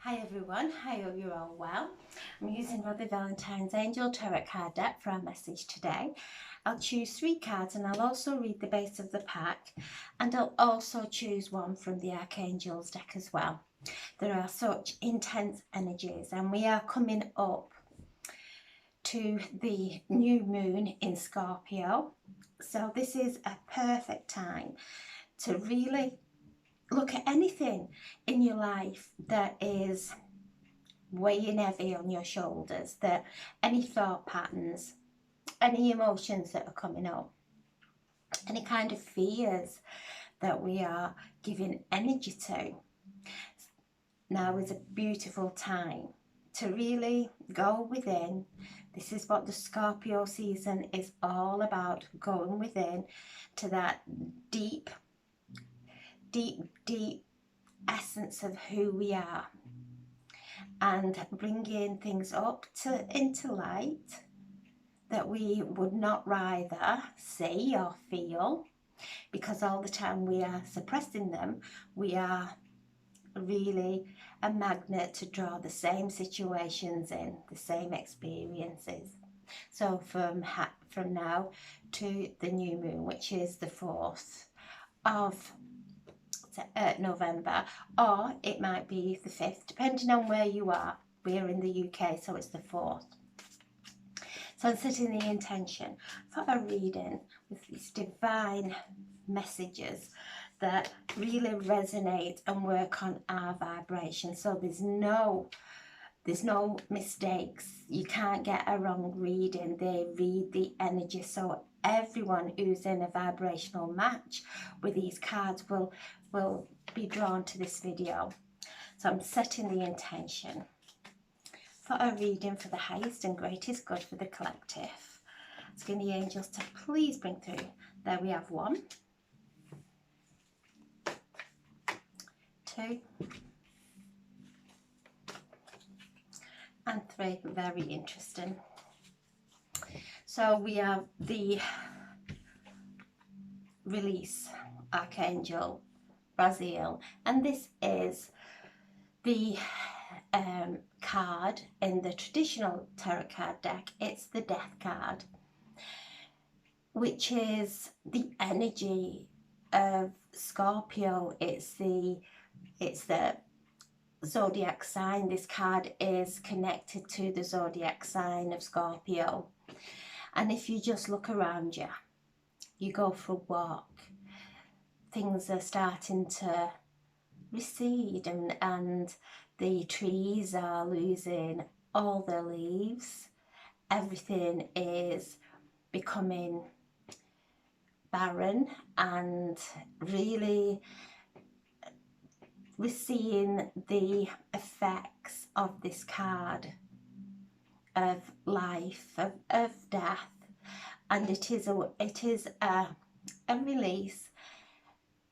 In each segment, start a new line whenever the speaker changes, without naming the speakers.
Hi everyone, I hope you're all well. I'm using Rodney Valentine's Angel Tarot card deck for our message today. I'll choose 3 cards and I'll also read the base of the pack, and I'll also choose one from the Archangel's deck as well. There are such intense energies and we are coming up to the new moon in Scorpio. So this is a perfect time to really look at anything in your life that is weighing heavy on your shoulders, that any thought patterns, any emotions that are coming up, any kind of fears that we are giving energy to. Now is a beautiful time to really go within. This is what the Scorpio season is all about, going within to that deep essence of who we are, and bringing things up into light that we would not rather see or feel, because all the time we are suppressing them. We are really a magnet to draw the same situations in, the same experiences. So from now to the new moon, which is the 4th of November, or it might be the 5th, depending on where you are. We're in the UK, so it's the 4th. So I'm setting the intention for a reading with these divine messages that really resonate and work on our vibration. So there's no mistakes. You can't get a wrong reading. They read the energy. So everyone who's in a vibrational match with these cards will be drawn to this video. So I'm setting the intention for a reading for the highest and greatest good for the collective. Asking the angels to please bring through. There we have 1, 2, and 3. Very interesting. So we have the release, Archangel Brazil, and this is the card in the traditional tarot card deck. It's the Death card, which is the energy of Scorpio. It's the zodiac sign. This card is connected to the zodiac sign of Scorpio. And if you just look around you, you go for a walk, things are starting to recede, and the trees are losing all their leaves. Everything is becoming barren, and really we're seeing the effects of this card of life, of death, and it is a release.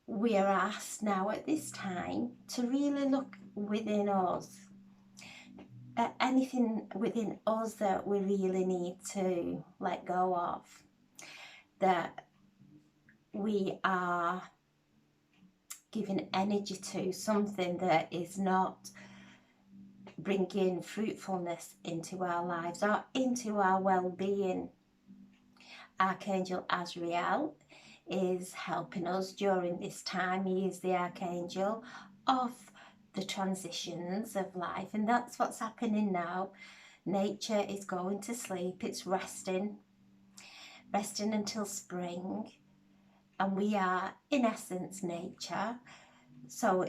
We are asked now at this time to really look within us, at anything within us that we really need to let go of, that we are giving energy to, something that is not bringing fruitfulness into our lives or into our well-being. Archangel Azrael is helping us during this time. He is the archangel of the transitions of life, and that's what's happening now. Nature is going to sleep. It's resting until spring, and we are in essence nature. So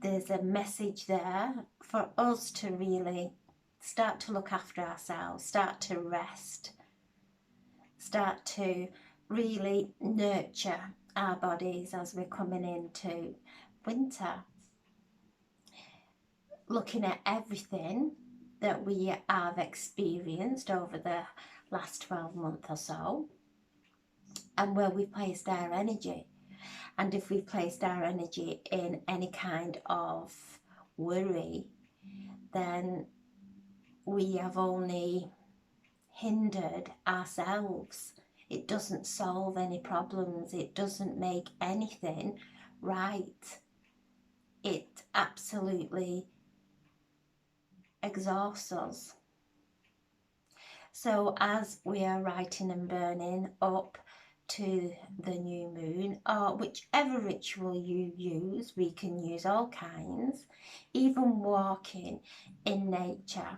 there's a message there for us to really start to look after ourselves, start to rest, start to really nurture our bodies as we're coming into winter. Looking at everything that we have experienced over the last 12 months or so, and where we've placed our energy. And if we've placed our energy in any kind of worry, then we have only hindered ourselves. It doesn't solve any problems. It doesn't make anything right. It absolutely exhausts us. So as we are writing and burning up to the new moon, or whichever ritual you use, we can use all kinds, even walking in nature,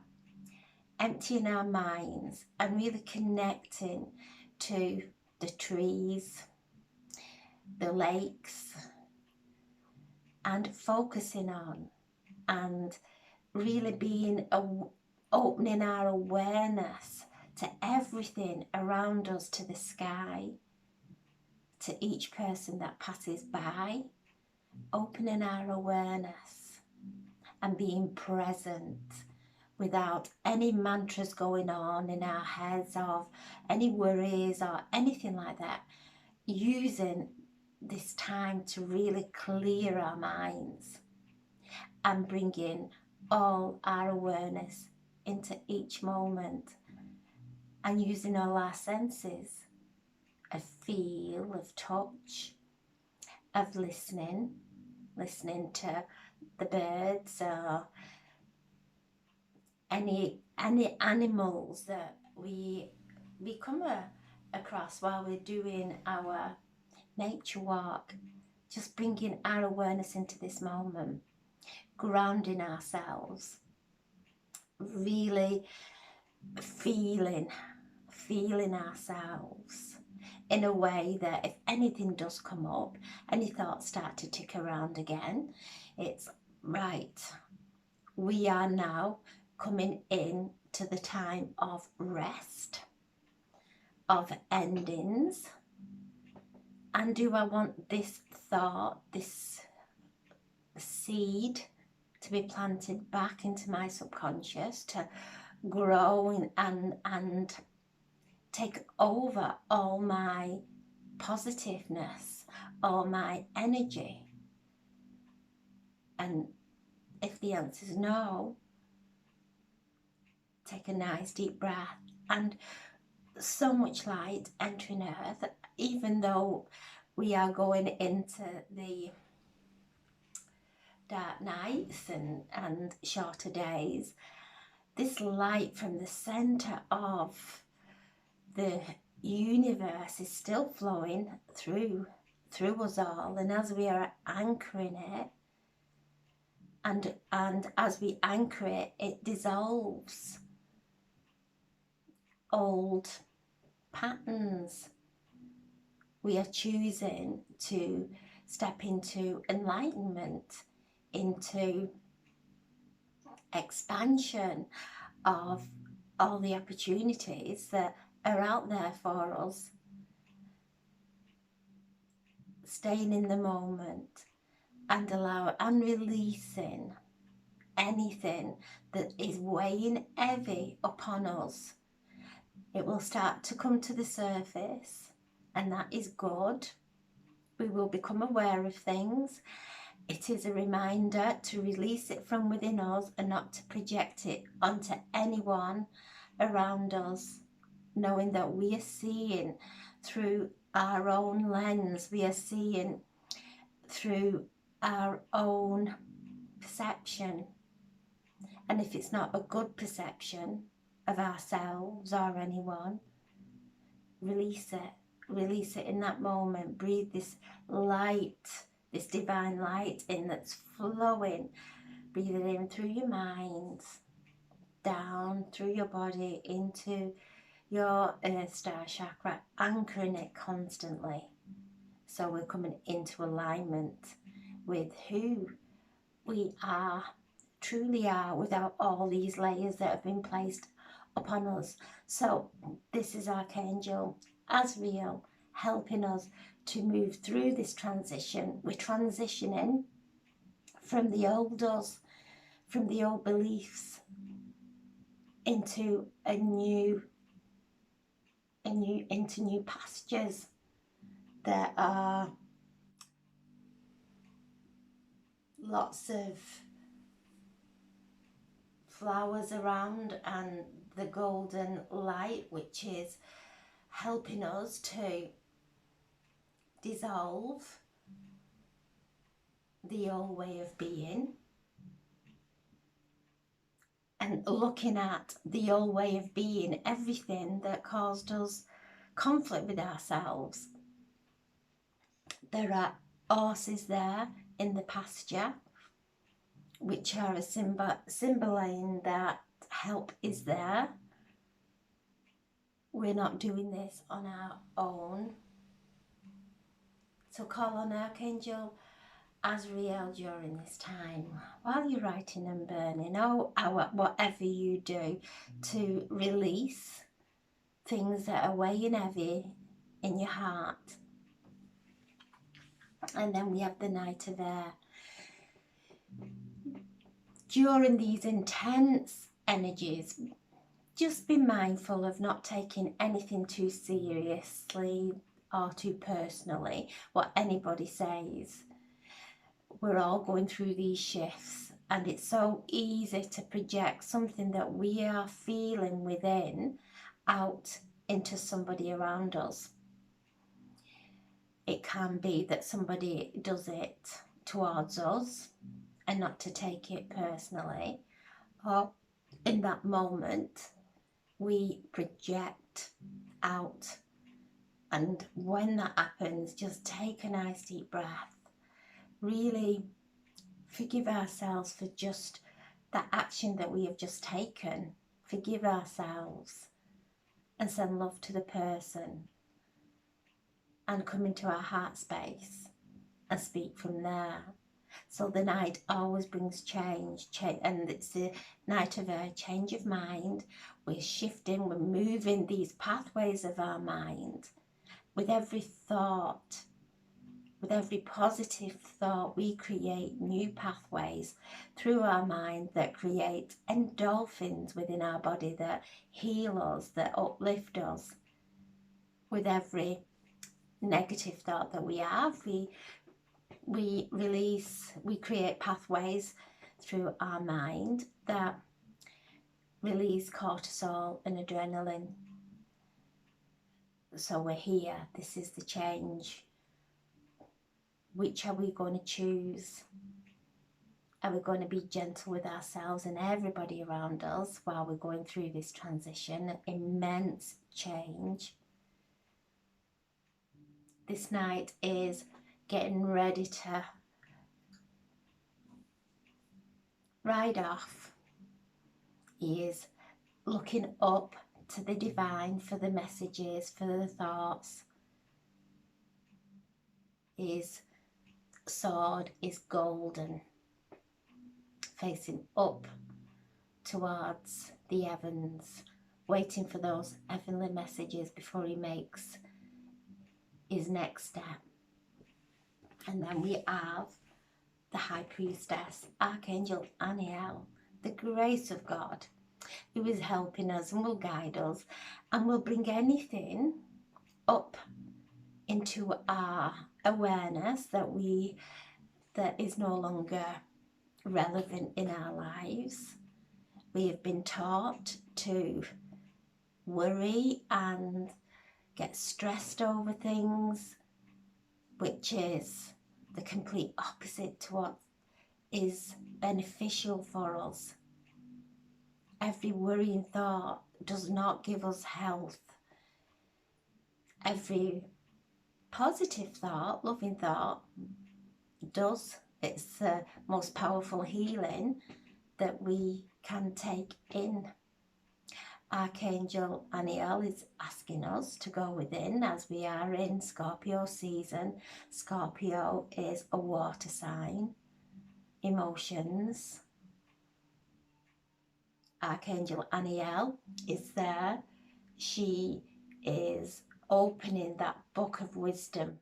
emptying our minds and really connecting to the trees, the lakes, and focusing on and really being opening our awareness to everything around us, to the sky, to each person that passes by, opening our awareness and being present without any mantras going on in our heads of any worries or anything like that, using this time to really clear our minds and bring in all our awareness into each moment, and using all our senses of feel, of touch, of listening to the birds or any animals that we come across while we're doing our nature walk. Just bringing our awareness into this moment, grounding ourselves, really feeling ourselves in a way that if anything does come up, any thoughts start to tick around again, it's right, we are now coming in to the time of rest, of endings. And do I want this thought, this seed, to be planted back into my subconscious, to grow and take over all my positiveness, all my energy? And if the answer is no, take a nice deep breath, and so much light entering Earth, even though we are going into the dark nights and shorter days. This light from the center of the universe is still flowing through us all, and as we are anchoring it, and as we anchor it, it dissolves old patterns. We are choosing to step into enlightenment, into expansion of all the opportunities that are out there for us. Staying in the moment and releasing anything that is weighing heavy upon us. It will start to come to the surface, and that is good. We will become aware of things. It is a reminder to release it from within us and not to project it onto anyone around us, knowing that we are seeing through our own lens, we are seeing through our own perception. And if it's not a good perception of ourselves or anyone, release it in that moment. Breathe this light, this divine light in that's flowing. Breathe it in through your mind, down through your body into your Earth Star chakra, anchoring it constantly. So we're coming into alignment with who we are, truly are, without all these layers that have been placed upon us. So this is Archangel Azrael helping us to move through this transition. We're transitioning from the old us, from the old beliefs, into into new pastures. There are lots of flowers around, and the golden light, which is helping us to dissolve the old way of being and looking at the old way of being, everything that caused us conflict with ourselves. There are horses there in the pasture, which are a symboling that help is there. We're not doing this on our own. So call on Archangel Azrael during this time, while you're writing and burning, or whatever you do, to release things that are weighing heavy in your heart. And then we have the Knight of Air. During these intense energies, just be mindful of not taking anything too seriously or too personally, what anybody says. We're all going through these shifts, and it's so easy to project something that we are feeling within out into somebody around us. It can be that somebody does it towards us and not to take it personally, or in that moment we project out. And when that happens, just take a nice deep breath. Really forgive ourselves for just that action that we have just taken. Forgive ourselves and send love to the person, and come into our heart space and speak from there. So the night always brings change, and it's the Night of Air, change of mind. We're shifting, we're moving these pathways of our mind. With every thought, with every positive thought, we create new pathways through our mind that create endorphins within our body that heal us, that uplift us. With every negative thought that we have, we release, we create pathways through our mind that release cortisol and adrenaline. So we're here, this is the change. Which are we going to choose? Are we going to be gentle with ourselves and everybody around us while we're going through this transition, immense change? This night is getting ready to ride off. He is looking up to the divine for the messages, for the thoughts. His sword is golden, facing up towards the heavens, waiting for those heavenly messages before he makes his next step. And then we have the High Priestess, Archangel Aniel, the grace of God, who is helping us and will guide us and will bring anything up into our awareness that is no longer relevant in our lives. We have been taught to worry and get stressed over things, which is the complete opposite to what is beneficial for us. Every worrying thought does not give us health. Every positive thought, loving thought, does. It's the most powerful healing that we can take in. Archangel Aniel is asking us to go within as we are in Scorpio season. Scorpio is a water sign. Emotions. Archangel Aniel is there. She is opening that book of wisdom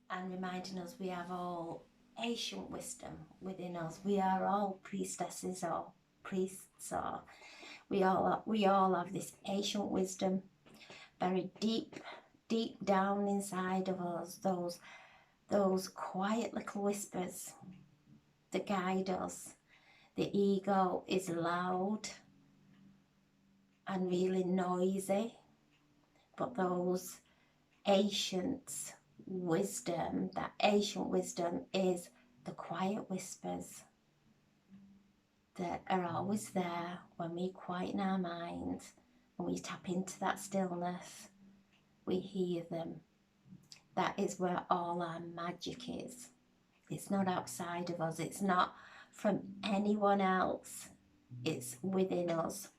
and reminding us we have all ancient wisdom within us. We are all priestesses or priests, or we all have this ancient wisdom buried deep down inside of us, those quiet little whispers that guide us. The ego is loud and really noisy, but those ancient wisdom, that ancient wisdom is the quiet whispers that are always there when we quieten our minds and we tap into that stillness. We hear them. That is where all our magic is. It's not outside of us. It's not from anyone else. It's within us.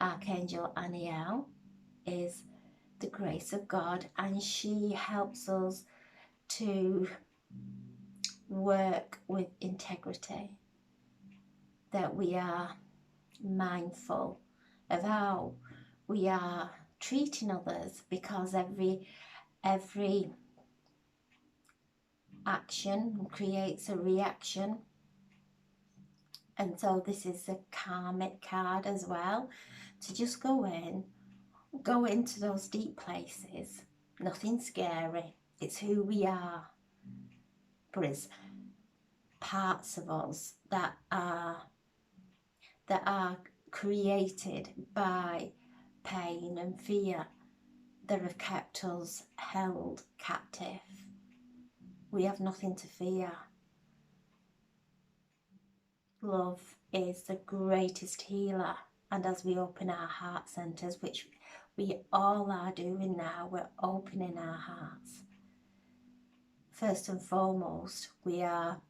Archangel Aniel is the grace of God, and she helps us to work with integrity, that we are mindful of how we are treating others, because every action creates a reaction. And so this is a karmic card as well, to just go into those deep places. Nothing scary. It's who we are. But it's parts of us that are created by pain and fear that have kept us held captive. We have nothing to fear. Love is the greatest healer, and as we open our heart centers, which we all are doing now, we're opening our hearts. First and foremost, we are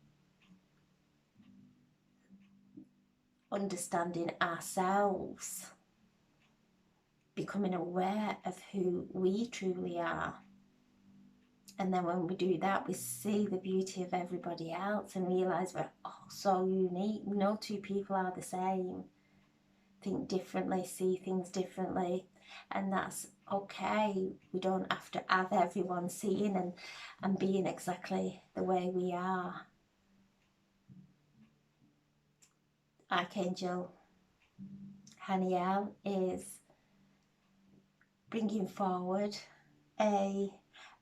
understanding ourselves, becoming aware of who we truly are. And then when we do that, we see the beauty of everybody else and realise we're all so unique. No two people are the same. Think differently, see things differently, and that's okay. We don't have to have everyone seeing and being exactly the way we are. Archangel Haniel is bringing forward a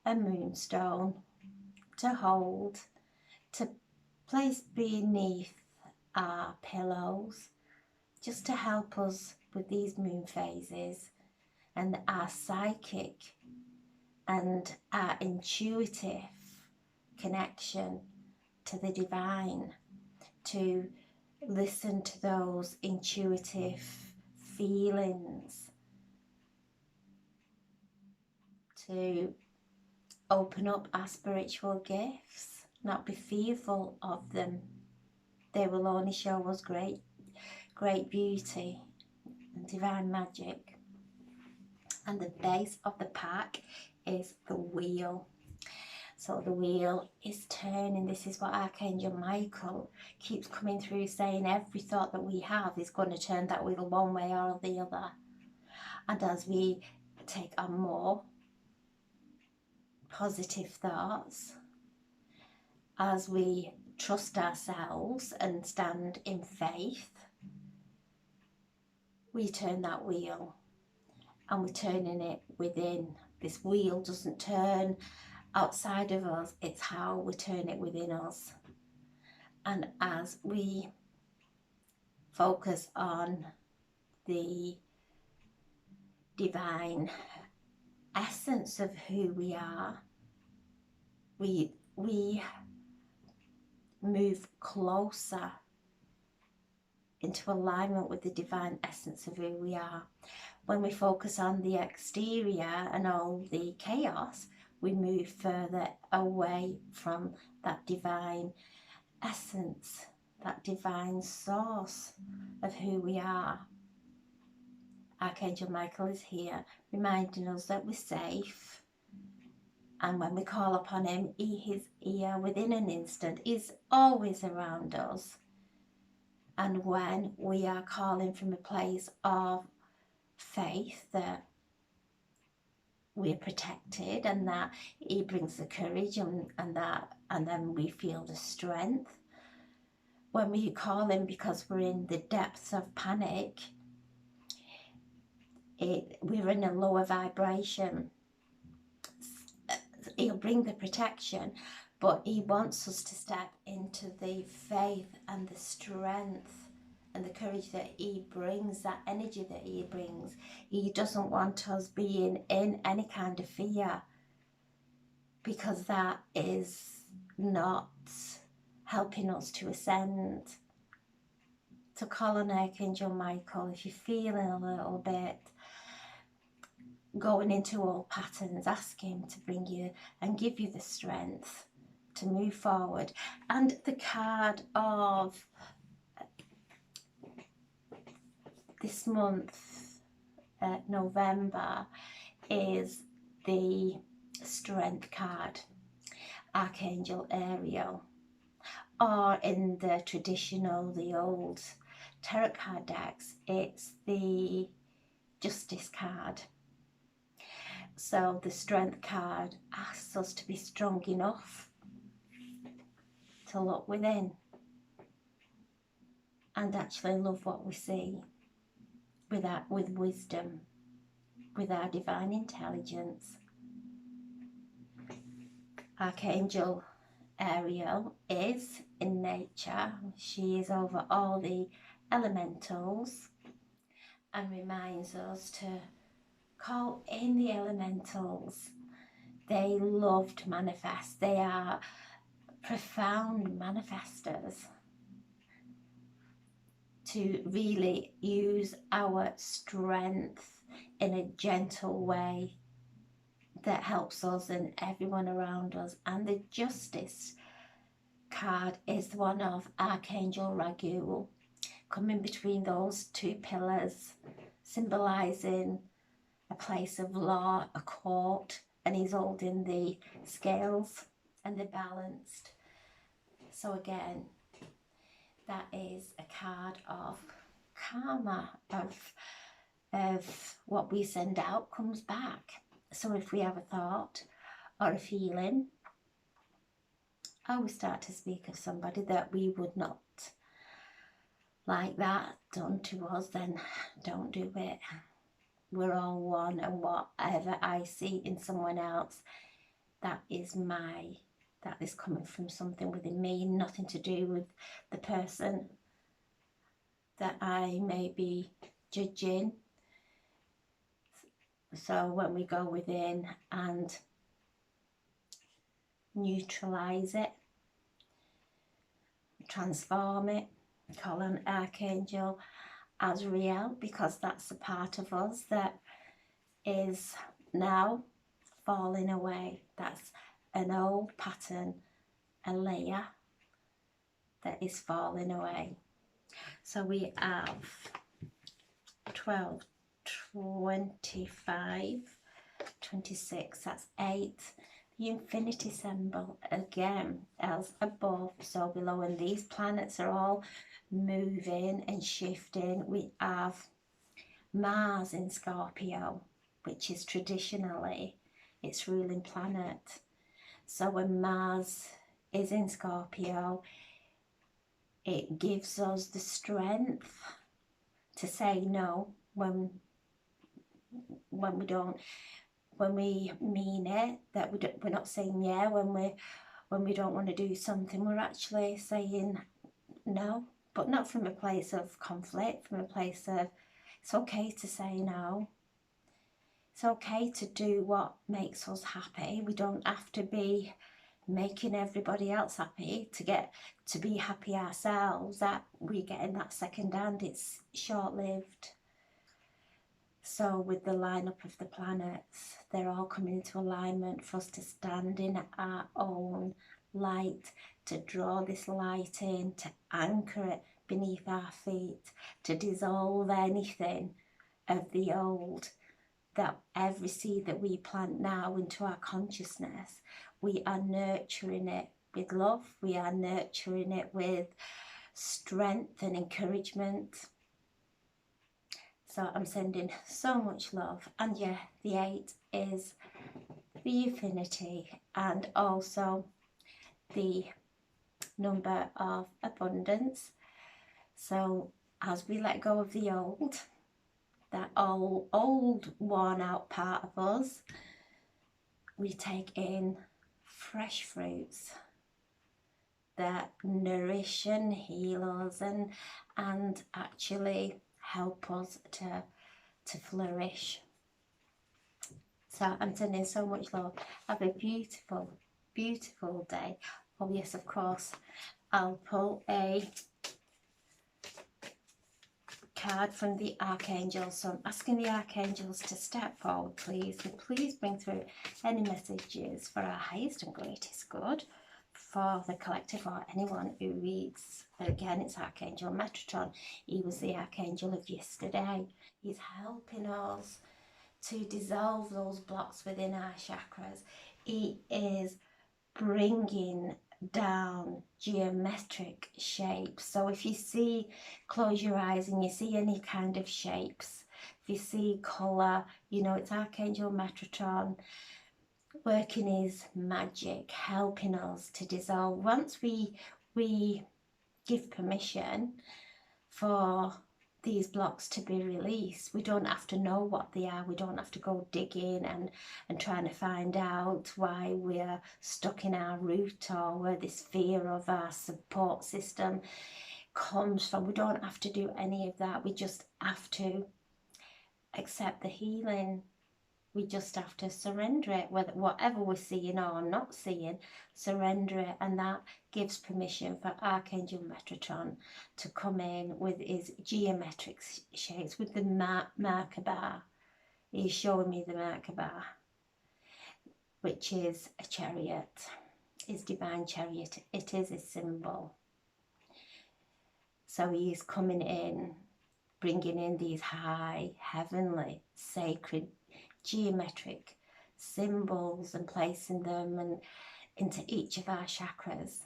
moonstone to hold, to place beneath our pillows, just to help us with these moon phases and our psychic and our intuitive connection to the divine, to listen to those intuitive feelings, to open up our spiritual gifts, not be fearful of them. They will only show us great beauty and divine magic. And the base of the pack is the wheel. So the wheel is turning. This is what Archangel Michael keeps coming through, saying every thought that we have is going to turn that wheel one way or the other. And as we take on more positive thoughts, as we trust ourselves and stand in faith, we turn that wheel, and we're turning it within. This wheel doesn't turn outside of us, it's how we turn it within us. And as we focus on the divine essence of who we are, we move closer into alignment with the divine essence of who we are. When we focus on the exterior and all the chaos, we move further away from that divine essence, that divine source of who we are. Archangel Michael is here reminding us that we're safe, and when we call upon him, he is here within an instant. He's always around us. And when we are calling from a place of faith that we're protected, and that he brings the courage, and then we feel the strength. When we call him because we're in the depths of panic, we're in a lower vibration. He'll bring the protection, but he wants us to step into the faith and the strength and the courage that he brings, that energy that he brings. He doesn't want us being in any kind of fear, because that is not helping us to ascend. So call on Archangel Michael if you're feeling a little bit going into old patterns. Ask him to bring you and give you the strength to move forward. And the card of this month, November, is the Strength card, Archangel Ariel, or in the traditional, the old tarot card decks, it's the Justice card. So the Strength card asks us to be strong enough to look within and actually love what we see with wisdom, with our divine intelligence. Archangel Ariel is in nature. She is over all the elementals and reminds us to call in the elementals. They love to manifest. They are profound manifestors, to really use our strength in a gentle way that helps us and everyone around us. And the Justice card is one of Archangel Raguel, coming between those two pillars, symbolising a place of law, a court, and he's holding the scales and they're balanced. So again, that is a card of karma, of what we send out comes back. So if we have a thought or a feeling, or we start to speak of somebody that we would not like that done to us, then don't do it. We're all one, and whatever I see in someone else, that is coming from something within me, nothing to do with the person that I may be judging. So when we go within and neutralize it, transform it, call on Archangel Azrael, because that's a part of us that is now falling away. That's an old pattern, a layer that is falling away. So we have 12, 25, 26, that's 8. The infinity symbol again, as above, so below, and these planets are all moving and shifting. We have Mars in Scorpio, which is traditionally its ruling planet. So when Mars is in Scorpio, it gives us the strength to say no when we don't, when we mean it, that we're not saying yeah when we don't want to do something. We're actually saying no, but not from a place of conflict, from a place of it's okay to say no. It's okay to do what makes us happy. We don't have to be making everybody else happy to be happy ourselves. That we get in that second hand, it's short-lived. So with the lineup of the planets, they're all coming into alignment for us to stand in our own light, to draw this light in, to anchor it beneath our feet, to dissolve anything of the old, that every seed that we plant now into our consciousness, we are nurturing it with love, we are nurturing it with strength and encouragement. So I'm sending so much love. And yeah, the 8 is the infinity and also the number of abundance. So as we let go of the old, that old worn out part of us, we take in fresh fruits that nourish and heal us and actually help us to flourish. So I'm sending so much love. Have a beautiful, beautiful day. Oh yes, of course, I'll pull a card from the Archangels. So I'm asking the Archangels to step forward, please. And please bring through any messages for our highest and greatest good for the collective or anyone who reads. Again, it's Archangel Metatron. He was the Archangel of yesterday. He's helping us to dissolve those blocks within our chakras. He is bringing down geometric shapes. So if you see, close your eyes and you see any kind of shapes, if you see colour, you know it's Archangel Metatron working his magic, helping us to dissolve. Once we give permission for these blocks to be released, we don't have to know what they are, we don't have to go digging and trying to find out why we're stuck in our root or where this fear of our support system comes from. We don't have to do any of that. We just have to accept the healing. We just have to surrender it, whatever we're seeing or not seeing, surrender it, and that gives permission for Archangel Metatron to come in with his geometric shapes, with the Merkaba. He's showing me the Merkaba, which is a chariot, his divine chariot. It is a symbol. So he is coming in, bringing in these high, heavenly, sacred geometric symbols and placing them and into each of our chakras.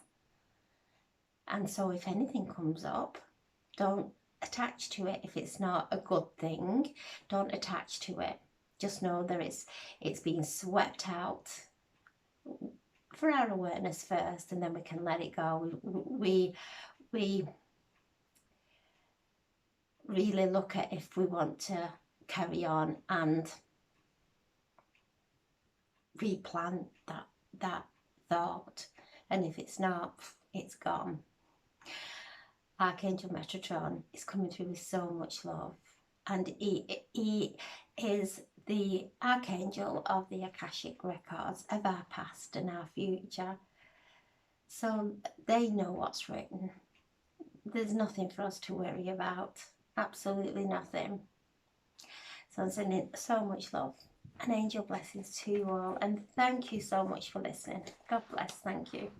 And so if anything comes up, don't attach to it. If it's not a good thing, don't attach to it. Just know that it's being swept out for our awareness first, and then we can let it go. We really look at if we want to carry on and replant that thought, and if it's not, it's gone. Archangel Metatron is coming through with so much love, and he is the Archangel of the Akashic records of our past and our future, so they know what's written. There's nothing for us to worry about, absolutely nothing. So I'm sending so much love and angel blessings to you all, and thank you so much for listening. God bless. Thank you.